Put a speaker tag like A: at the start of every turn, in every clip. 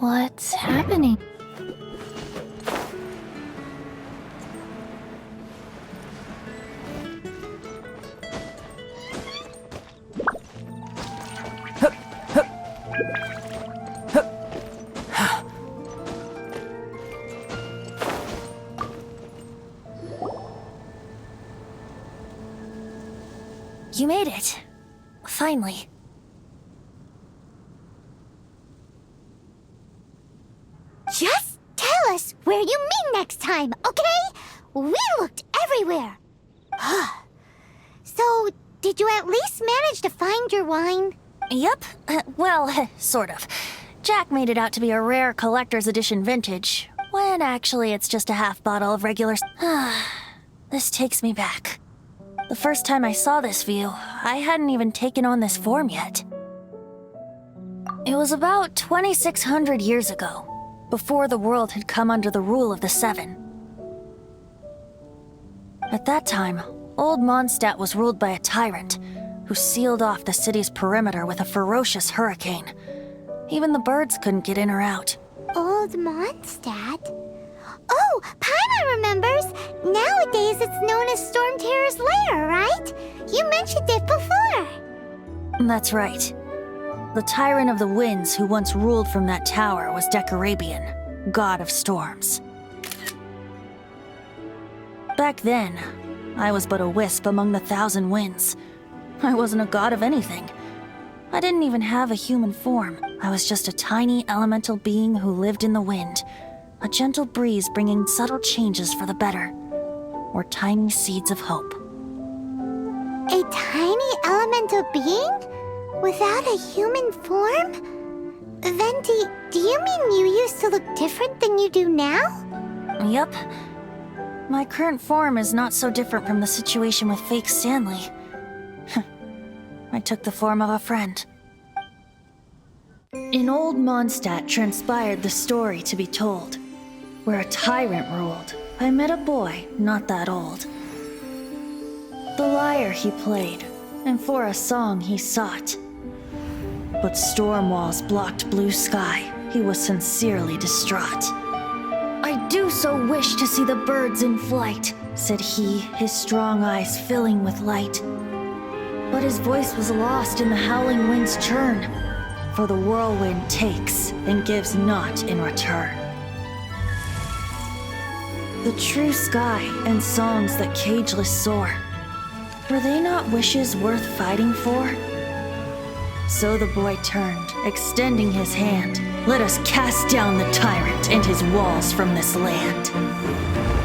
A: What's happening?
B: You made it. Finally.
C: Just tell us where you meet next time, okay? We looked everywhere. So, did you at least manage to find your wine?
B: Yep. Well, sort of. Jack made it out to be a rare collector's edition vintage, when actually it's just a half bottle of regular... This takes me back. The first time I saw this view, I hadn't even taken on this form yet. It was about 2,600 years ago, before the world had come under the rule of the Seven. At that time, Old Mondstadt was ruled by a tyrant who sealed off the city's perimeter with a ferocious hurricane. Even the birds couldn't get in or out.
C: Old Mondstadt? Oh, Paimon remembers! Nowadays it's known as Storm Terror's lair, right? You mentioned it before.
B: That's right. The Tyrant of the Winds who once ruled from that tower was Decarabian, god of storms. Back then, I was but a wisp among the thousand winds. I wasn't a god of anything. I didn't even have a human form. I was just a tiny elemental being who lived in the wind. A gentle breeze bringing subtle changes for the better, or tiny seeds of hope.
C: A tiny elemental being? Without a human form? Then do you mean you used to look different than you do now?
B: Yep. My current form is not so different from the situation with fake Stanley. I took the form of a friend. In Old Mondstadt transpired the story to be told. Where a tyrant ruled, I met a boy not that old. The lyre he played, and for a song he sought. But storm walls blocked blue sky, he was sincerely distraught. I do so wish to see the birds in flight, said he, his strong eyes filling with light. But his voice was lost in the howling wind's churn, for the whirlwind takes and gives not in return. The true sky and songs that cageless soar, were they not wishes worth fighting for? So the boy turned, extending his hand. Let us cast down the tyrant and his walls from this land.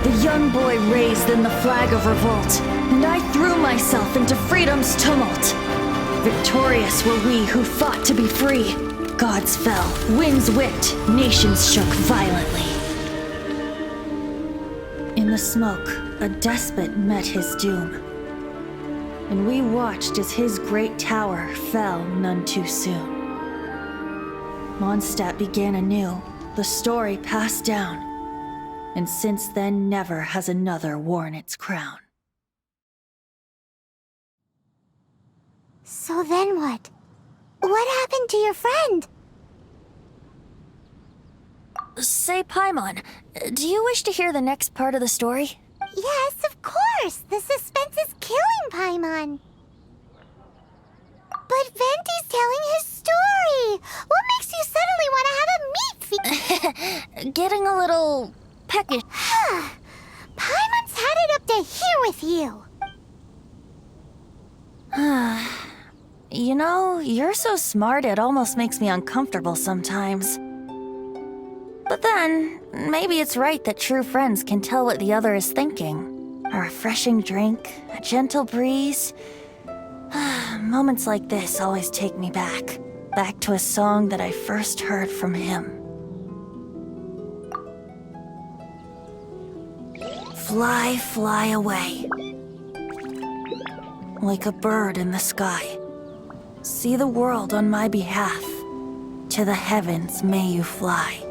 B: The young boy raised then the flag of revolt, and I threw myself into freedom's tumult. Victorious were we who fought to be free. Gods fell, winds whipped, nations shook violently. In the smoke, a despot met his doom, and we watched as his great tower fell none too soon. Mondstadt began anew, the story passed down, and since then never has another worn its crown.
C: So then what? What happened to your friend?
B: Say, Paimon, do you wish to hear the next part of the story?
C: Yes, of course! The suspense is killing Paimon. But Venti's telling his story! What makes you suddenly want to have a meat feast?
B: Getting a little peckish.
C: Paimon's had it up to here with you!
B: You know, you're so smart it almost makes me uncomfortable sometimes. But then, maybe it's right that true friends can tell what the other is thinking. A refreshing drink, a gentle breeze. Moments like this always take me back to a song that I first heard from him. Fly, fly away. Like a bird in the sky. See the world on my behalf. To the heavens may you fly.